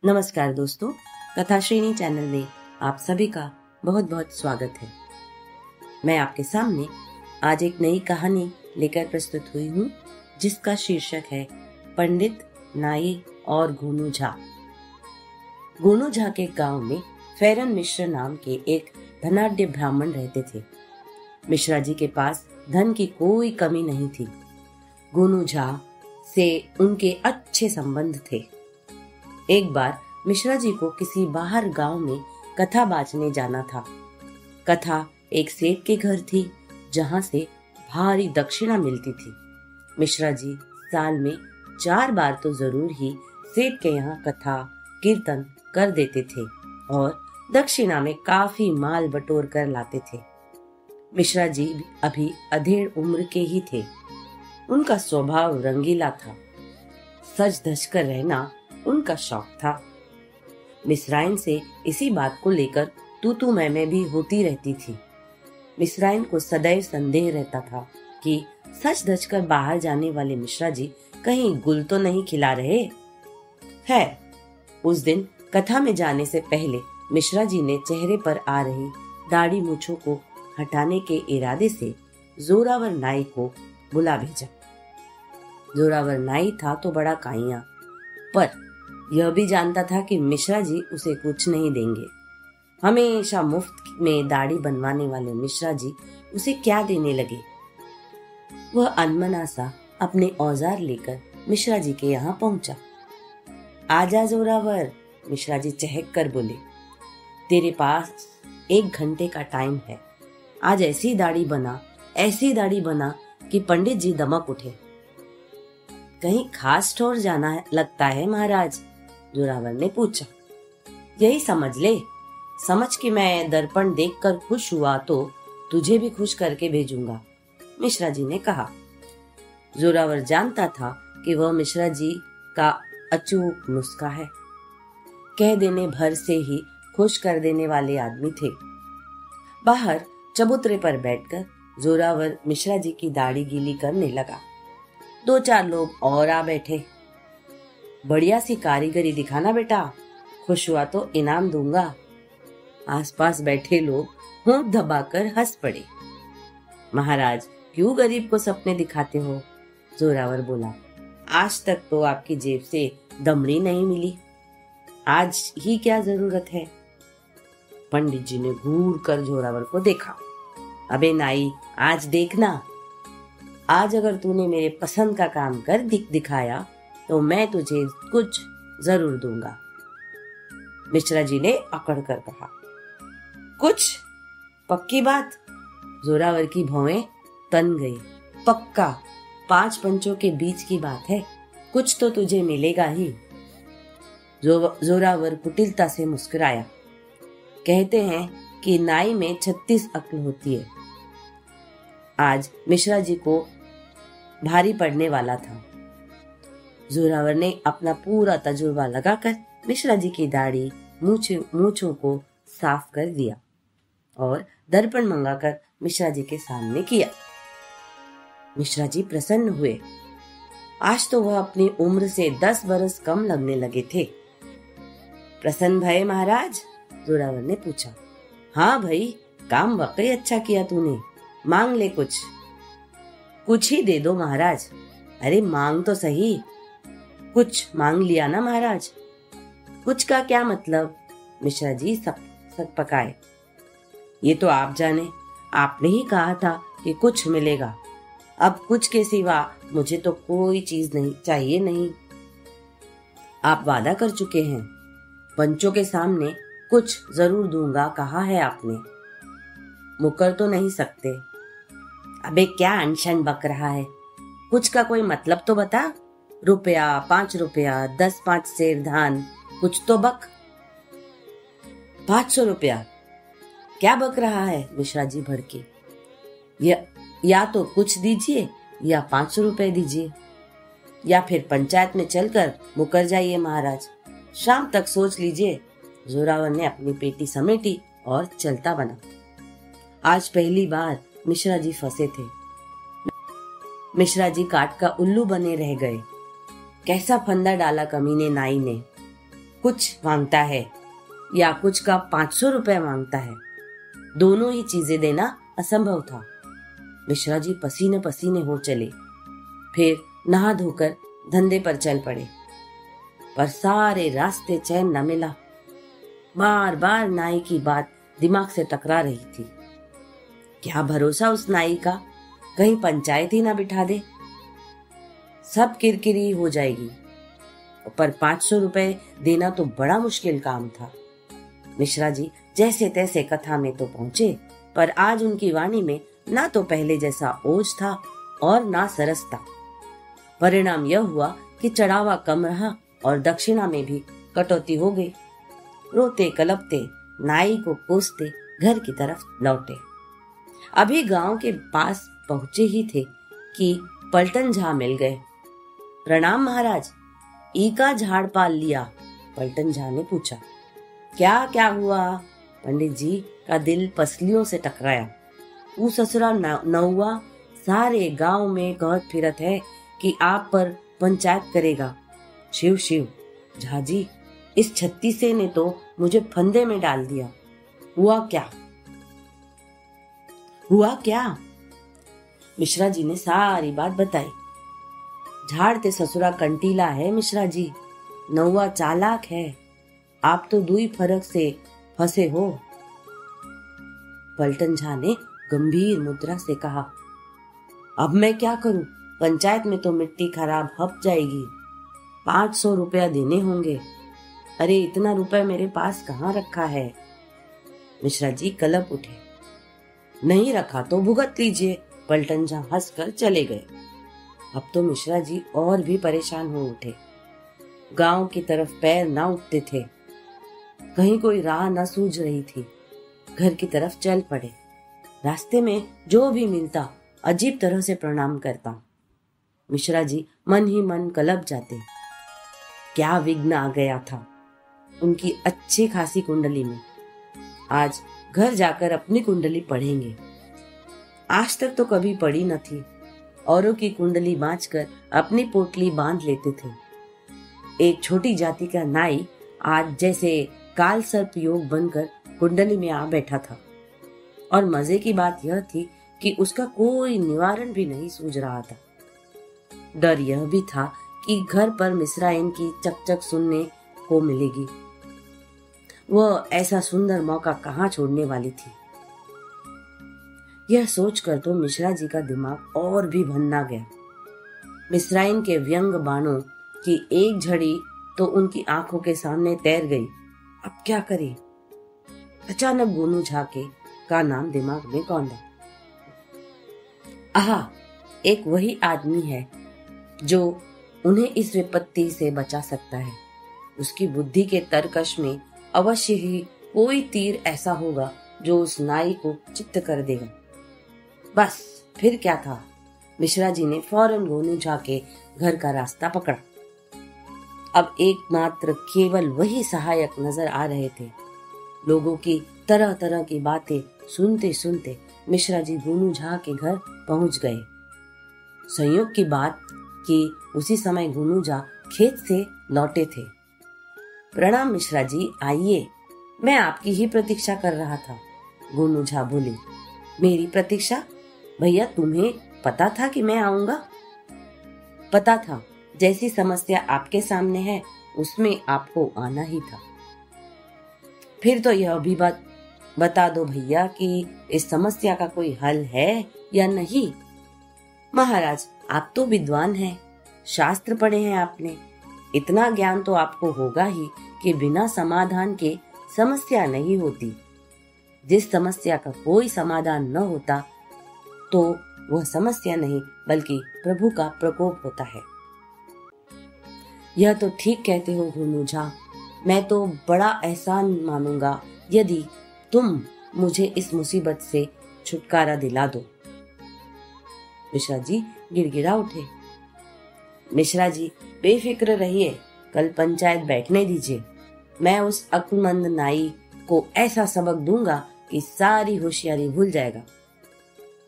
नमस्कार दोस्तों, कथा श्रेणी चैनल में आप सभी का बहुत बहुत स्वागत है। मैं आपके सामने आज एक नई कहानी लेकर प्रस्तुत हुई हूँ, जिसका शीर्षक है पंडित, नाई और गोनू झा। गोनू झा के गांव में फेरन मिश्र नाम के एक धनाढ्य ब्राह्मण रहते थे। मिश्रा जी के पास धन की कोई कमी नहीं थी। गोनू झा से उनके अच्छे संबंध थे। एक बार मिश्रा जी को किसी बाहर गांव में कथा बाजने जाना था। कथा एक सेठ के घर थी, जहां से भारी दक्षिणा मिलती थी। मिश्रा जी साल में 4 बार तो जरूर ही सेठ के यहाँ कथा कीर्तन कर देते थे और दक्षिणा में काफी माल बटोर कर लाते थे। मिश्रा जी अभी अधेड़ उम्र के ही थे। उनका स्वभाव रंगीला था। सज धज कर रहना उनका शौक था। मिश्राइन से इसी बात को लेकर तू मैं भी होती रहती थी। मिश्राइन को सदैव संदेह रहता था कि सच धज कर बाहर जाने वाले मिश्रा जी कहीं गुल तो नहीं खिला रहे है। उस दिन कथा में जाने से पहले मिश्रा जी ने चेहरे पर आ रही दाढ़ी मूछों को हटाने के इरादे से जोरावर नाई को बुला भेजा। जोरावर नाई था तो बड़ा काइया, पर यह भी जानता था कि मिश्रा जी उसे कुछ नहीं देंगे। हमेशा मुफ्त में दाढ़ी बनवाने वाले मिश्रा जी उसे क्या देने लगे। वह अनमना सा अपने औजार लेकर मिश्रा जी के यहाँ पहुंचा। आजा जोरावर, मिश्रा जी चहक कर बोले, तेरे पास 1 घंटे का टाइम है। आज ऐसी दाढ़ी बना कि पंडित जी दमक उठे। कहीं खास ठोर जाना लगता है महाराज? जोरावर ने पूछा। यही समझ ले। समझ कि मैं दर्पण देखकर खुश हुआ तो तुझे भी खुश करके भेजूंगा, मिश्रा जी ने कहा। जोरावर जानता था कि वह मिश्रा जी का अचूक नुस्खा है। कह देने भर से ही खुश कर देने वाले आदमी थे। बाहर चबूतरे पर बैठकर जोरावर मिश्रा जी की दाढ़ी गीली करने लगा। 2-4 लोग और आ बैठे। बढ़िया सी कारीगरी दिखाना बेटा, खुश हुआ तो इनाम दूंगा। आसपास बैठे लोग होंठ दबाकर हंस पड़े। महाराज, क्यों गरीब को सपने दिखाते हो? जोरावर बोला। आज तक तो आपकी जेब से दमड़ी नहीं मिली, आज ही क्या जरूरत है? पंडित जी ने घूर कर जोरावर को देखा। अबे नाई, आज देखना। आज अगर तूने मेरे पसंद का काम कर दिखाया तो मैं तुझे कुछ जरूर दूंगा, मिश्रा जी ने अकड़ कर कहा। कुछ? पक्की बात? जोरावर की भौएं तन गई। पक्का, 5 पंचों के बीच की बात है, कुछ तो तुझे मिलेगा ही। जोरावर कुटिलता से मुस्कुराया। कहते हैं कि नाई में 36 अक्ल होती है। आज मिश्रा जी को भारी पड़ने वाला था। जोरावर ने अपना पूरा तजुर्बा लगाकर मिश्रा जी की दाढ़ी मूछों को साफ कर दिया और दर्पण मंगाकर मिश्रा जी के सामने किया। मिश्रा जी प्रसन्न हुए। आज तो वह अपनी उम्र से 10 बरस कम लगने लगे थे। प्रसन्न भये महाराज? जोरावर ने पूछा। हाँ भाई, काम वाकई अच्छा किया तूने। मांग ले कुछ। कुछ ही दे दो महाराज। अरे मांग तो सही। कुछ मांग लिया ना महाराज। कुछ का क्या मतलब? मिश्रा जी सब पकाए। ये तो आप जाने, आपने ही कहा था कि कुछ मिलेगा। अब कुछ के सिवा मुझे तो कोई चीज नहीं चाहिए। नहीं, आप वादा कर चुके हैं। पंचों के सामने कुछ जरूर दूंगा कहा है आपने, मुकर तो नहीं सकते। अबे क्या अनशन बक रहा है? कुछ का कोई मतलब तो बता। रुपया, 5 रुपया, 10-5 सेर धान, कुछ तो बक। 500 रुपया? क्या बक रहा है? मिश्रा जी भड़के। या तो कुछ दीजिए या 500 रुपए दीजिए, या फिर पंचायत में चलकर मुकर जाइए महाराज। शाम तक सोच लीजिए। जोरावर ने अपनी पेटी समेटी और चलता बना। आज पहली बार मिश्रा जी फंसे थे। मिश्रा जी काट का उल्लू बने रह गए। कैसा फंदा डाला कमीने नाई ने। कुछ मांगता है या कुछ का 500 रुपए मांगता है। दोनों ही चीजें देना असंभव था। मिश्रा जी पसीने पसीने हो चले, फिर नहा धोकर धंधे पर चल पड़े। पर सारे रास्ते चैन न मिला। बार बार नाई की बात दिमाग से टकरा रही थी। क्या भरोसा उस नाई का, कहीं पंचायत ही ना बिठा दे, सब किरकिरी हो जाएगी। पर 500 रुपए देना तो बड़ा मुश्किल काम था। मिश्रा जी जैसे तैसे कथा में तो पहुंचे, पर आज उनकी वाणी में ना तो पहले जैसा ओज था और ना सरस था। परिणाम यह हुआ कि चढ़ावा कम रहा और दक्षिणा में भी कटौती हो गई। रोते कलपते नाई को कोसते घर की तरफ लौटे। अभी गांव के पास पहुंचे ही थे कि पलटन झा मिल गए। प्रणाम महाराज, ई का झाड़ पाल लिया? पलटन झा ने पूछा। क्या क्या हुआ? पंडित जी का दिल पसलियों से टकराया। वो ससुरा नौवा सारे गांव में कहत फिरत है कि आप पर पंचायत करेगा। शिव शिव झा जी, इस छत्तीसे ने तो मुझे फंदे में डाल दिया। हुआ क्या? हुआ क्या? मिश्रा जी ने सारी बात बताई। झाड़ते ससुरा कंटीला है मिश्रा जी, नौवा चालाक है। आप तो दुई फरक से फंसे हो। पलटन झा ने गंभीर मुद्रा से कहा। अब मैं क्या करूं? पंचायत में तो मिट्टी खराब हप जाएगी। 500 रुपया देने होंगे। अरे इतना रुपए मेरे पास कहाँ रखा है? मिश्रा जी कलप उठे। नहीं रखा तो भुगत लीजिए। पलटन झा हंसकर चले गए। अब तो मिश्रा जी और भी परेशान हो उठे। गांव की तरफ पैर ना उठते थे, कहीं कोई राह न सूझ रही थी। घर की तरफ चल पड़े। रास्ते में जो भी मिलता अजीब तरह से प्रणाम करता। मिश्रा जी मन ही मन कलप जाते। क्या विघ्न आ गया था उनकी अच्छी खासी कुंडली में। आज घर जाकर अपनी कुंडली पढ़ेंगे। आज तक तो कभी पढ़ी न थी। औरों की कुंडली बांचकर अपनी पोटली बांध लेते थे। एक छोटी जाति का नाई आज जैसे काल सर्प योग बनकर कुंडली में आ बैठा था। और मजे की बात यह थी कि उसका कोई निवारण भी नहीं सूझ रहा था। डर यह भी था कि घर पर मिश्राइन की चकचक सुनने को मिलेगी। वह ऐसा सुंदर मौका कहाँ छोड़ने वाली थी। यह सोचकर तो मिश्रा जी का दिमाग और भी भन्ना गया। मिश्राइन के व्यंग बाणों की एक झड़ी तो उनकी आंखों के सामने तैर गई। अब क्या करे? अचानक गोनू झाके का नाम दिमाग में कौंधा। आहा, एक वही आदमी है जो उन्हें इस विपत्ति से बचा सकता है। उसकी बुद्धि के तरकश में अवश्य ही कोई तीर ऐसा होगा जो उस नाई को चित्त कर देगा। बस फिर क्या था। मिश्रा जी ने फौरन गोनू झा के घर का रास्ता पकड़ा। अब एकमात्र केवल वही सहायक नजर आ रहे थे। लोगों की तरह तरह की बातें सुनते सुनते मिश्रा जी गोनू झा के घर पहुंच गए। संयोग की बात कि उसी समय गोनू झा खेत से लौटे थे। प्रणाम मिश्रा जी, आइए, मैं आपकी ही प्रतीक्षा कर रहा था। गोनू झा बोले। मेरी प्रतीक्षा? भैया तुम्हें पता था कि मैं आऊंगा? पता था। जैसी समस्या आपके सामने है उसमें आपको आना ही था। फिर तो यह भी बात बता दो भैया कि इस समस्या का कोई हल है या नहीं। महाराज, आप तो विद्वान हैं, शास्त्र पढ़े हैं आपने। इतना ज्ञान तो आपको होगा ही कि बिना समाधान के समस्या नहीं होती। जिस समस्या का कोई समाधान न होता तो वह समस्या नहीं बल्कि प्रभु का प्रकोप होता है। यह तो ठीक कहते हो गोनू झा। मैं तो बड़ा एहसान मानूंगा यदि तुम मुझे इस मुसीबत से छुटकारा दिला दो। मिश्रा जी गिड़गिड़ा उठे। मिश्रा जी बेफिक्र रहिए, कल पंचायत बैठने दीजिए। मैं उस अक्लमंद नाई को ऐसा सबक दूंगा कि सारी होशियारी भूल जाएगा।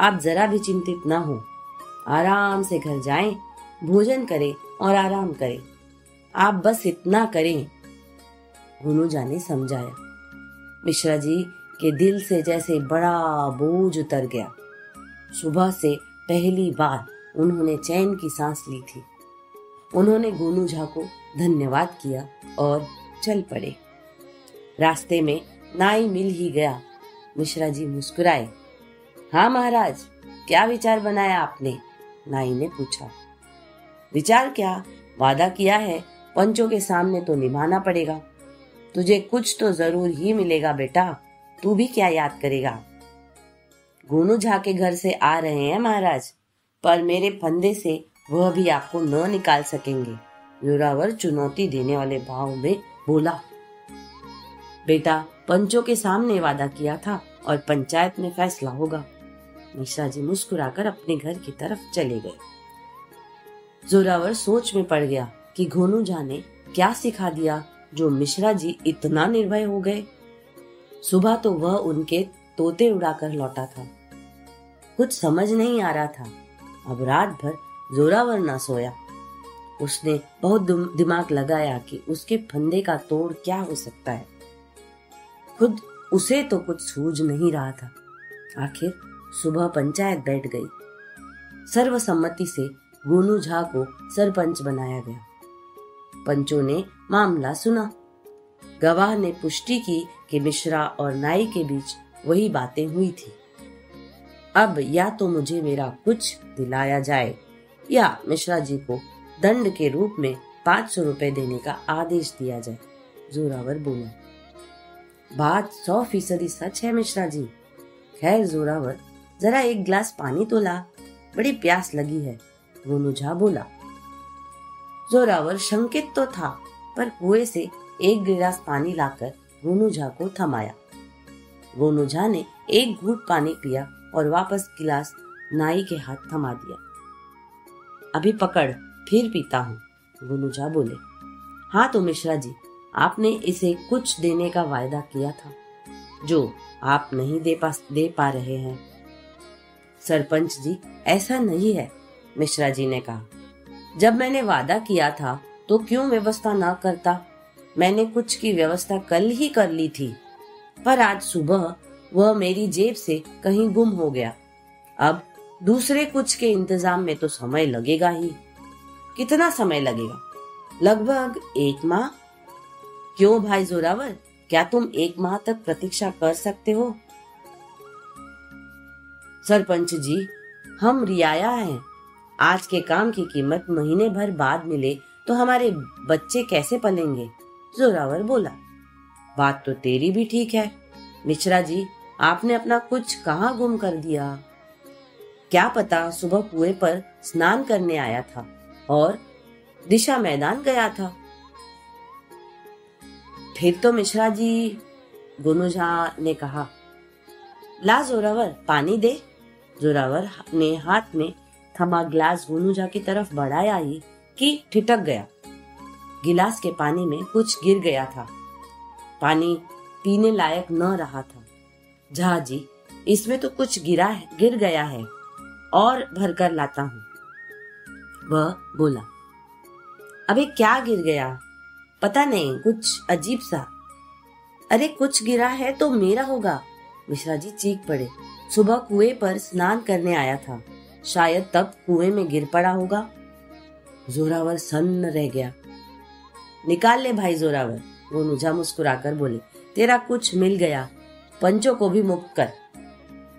आप जरा भी चिंतित ना हो। आराम से घर जाएं, भोजन करें और आराम करें। आप बस इतना करें गुनूजा ने समझाया। मिश्रा जी के दिल से जैसे बड़ा बोझ उतर गया। सुबह से पहली बार उन्होंने चैन की सांस ली थी। उन्होंने गुनूजा को धन्यवाद किया और चल पड़े। रास्ते में नाई मिल ही गया। मिश्रा जी मुस्कुराए। हाँ महाराज, क्या विचार बनाया आपने? नाई ने पूछा। विचार क्या, वादा किया है, पंचों के सामने तो निभाना पड़ेगा। तुझे कुछ तो जरूर ही मिलेगा बेटा, तू भी क्या याद करेगा? गुनूजा के घर से आ रहे हैं महाराज, पर मेरे फंदे से वह भी आपको न निकाल सकेंगे। जोरावर चुनौती देने वाले भाव में बोला। बेटा, पंचों के सामने वादा किया था और पंचायत में फैसला होगा। मिश्रा जी मुस्कुराकर अपने घर की तरफ चले गए। जोरावर सोच में पड़ गया कि गुनूजा ने क्या सिखा दिया जो मिश्रा जी इतना निर्भय हो गए। सुबह तो वह उनके तोते उड़ाकर लौटा था। कुछ समझ नहीं आ रहा था। अब रात भर जोरावर ना सोया। उसने बहुत दिमाग लगाया कि उसके फंदे का तोड़ क्या हो सकता है। खुद उसे तो कुछ सूझ नहीं रहा था। आखिर सुबह पंचायत बैठ गई। सर्वसम्मति से गुनूजा को सरपंच बनाया गया। पंचों ने मामला सुना। गवाह ने पुष्टि की कि मिश्रा और नाई के बीच वही बातें हुई थी। अब या तो मुझे मेरा कुछ दिलाया जाए या मिश्रा जी को दंड के रूप में 500 रुपए देने का आदेश दिया जाए। जोरावर बोला। बात 100% सच है मिश्रा जी। खैर जोरावर, जरा एक गिलास पानी तो ला, बड़ी प्यास लगी है। गुनूजा बोला। जोरावर शंकित तो था, पर कुएं से एक गिलास पानी लाकर गुनूजा को थमाया। गुनूजा ने एक घूंट पानी पिया और वापस गिलास नाई के हाथ थमा दिया। अभी पकड़, फिर पीता हूँ, गुनूजा बोले। हाँ तो मिश्रा जी, आपने इसे कुछ देने का वायदा किया था जो आप नहीं दे पा रहे हैं। सरपंच जी, ऐसा नहीं है, मिश्रा जी ने कहा। जब मैंने वादा किया था तो क्यों व्यवस्था ना करता? मैंने कुछ की व्यवस्था कल ही कर ली थी, पर आज सुबह वह मेरी जेब से कहीं गुम हो गया। अब दूसरे कुछ के इंतजाम में तो समय लगेगा ही। कितना समय लगेगा? लगभग 1 माह। क्यों भाई जोरावर, क्या तुम 1 माह तक प्रतीक्षा कर सकते हो? सरपंच जी, हम रियाया हैं। आज के काम की कीमत महीने भर बाद मिले तो हमारे बच्चे कैसे पलेंगे? जोरावर बोला। बात तो तेरी भी ठीक है मिश्रा जी, आपने अपना कुछ कहाँ गुम कर दिया? क्या पता, सुबह कुएं पर स्नान करने आया था और दिशा मैदान गया था। फिर तो मिश्रा जी, गुनूजा ने कहा। ला जोरावर, पानी दे। जोरावर ने हाथ में थमा गिलास गुनूजा की तरफ बढ़ाया ही कि ठिठक गया। गिलास के पानी में कुछ गिर गया था। पानी पीने लायक न रहा था। जहा जी, इसमें तो कुछ गिर गया है, और भरकर लाता हूँ, वह बोला। अबे क्या गिर गया? पता नहीं, कुछ अजीब सा। अरे कुछ गिरा है तो मेरा होगा, मिश्रा जी चीख पड़े। सुबह कुएं पर स्नान करने आया था, शायद तब कुएं में गिर पड़ा होगा। जोरावर सन्न रह गया। निकाल ले भाई जोरावर, गुनूजा मुस्कुराकर बोले। तेरा कुछ मिल गया, पंचों को भी मुक्त कर।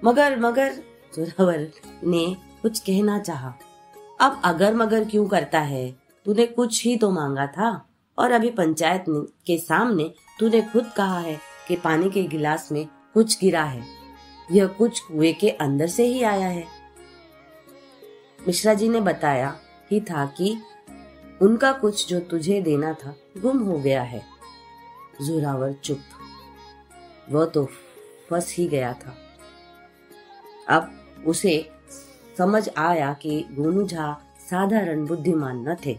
मगर जोरावर ने कुछ कहना चाहा। अब अगर मगर क्यों करता है? तूने कुछ ही तो मांगा था, और अभी पंचायत के सामने तूने खुद कहा है कि पानी के गिलास में कुछ गिरा है। यह कुछ कुएं के अंदर से ही आया है। मिश्रा जी ने बताया ही था कि उनका कुछ जो तुझे देना था गुम हो गया है। जोरावर चुप था। वह तो फंस ही गया था। अब उसे समझ आया कि गुनूजा साधारण बुद्धिमान न थे,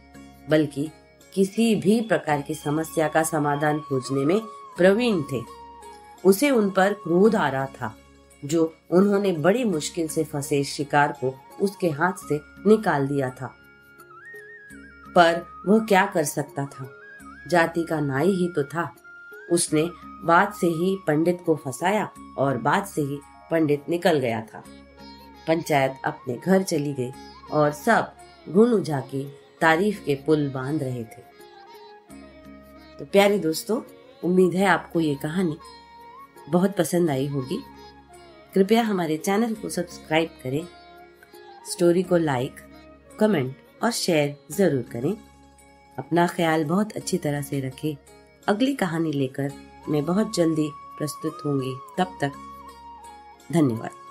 बल्कि किसी भी प्रकार की समस्या का समाधान खोजने में प्रवीण थे। उसे उन पर क्रोध आ रहा था जो उन्होंने बड़ी मुश्किल से फंसे शिकार को उसके हाथ से निकाल दिया था। पर वह क्या कर सकता था? जाति का नाई ही तो था। उसने बाद से ही पंडित को फंसाया और बाद से ही पंडित निकल गया था। पंचायत अपने घर चली गई और सब घुन उजा की तारीफ के पुल बांध रहे थे। तो प्यारे दोस्तों, उम्मीद है आपको ये कहानी बहुत पसंद आई होगी। कृपया हमारे चैनल को सब्सक्राइब करें, स्टोरी को लाइक, कमेंट और शेयर जरूर करें। अपना ख्याल बहुत अच्छी तरह से रखें। अगली कहानी लेकर मैं बहुत जल्दी प्रस्तुत होंगी। तब तक धन्यवाद।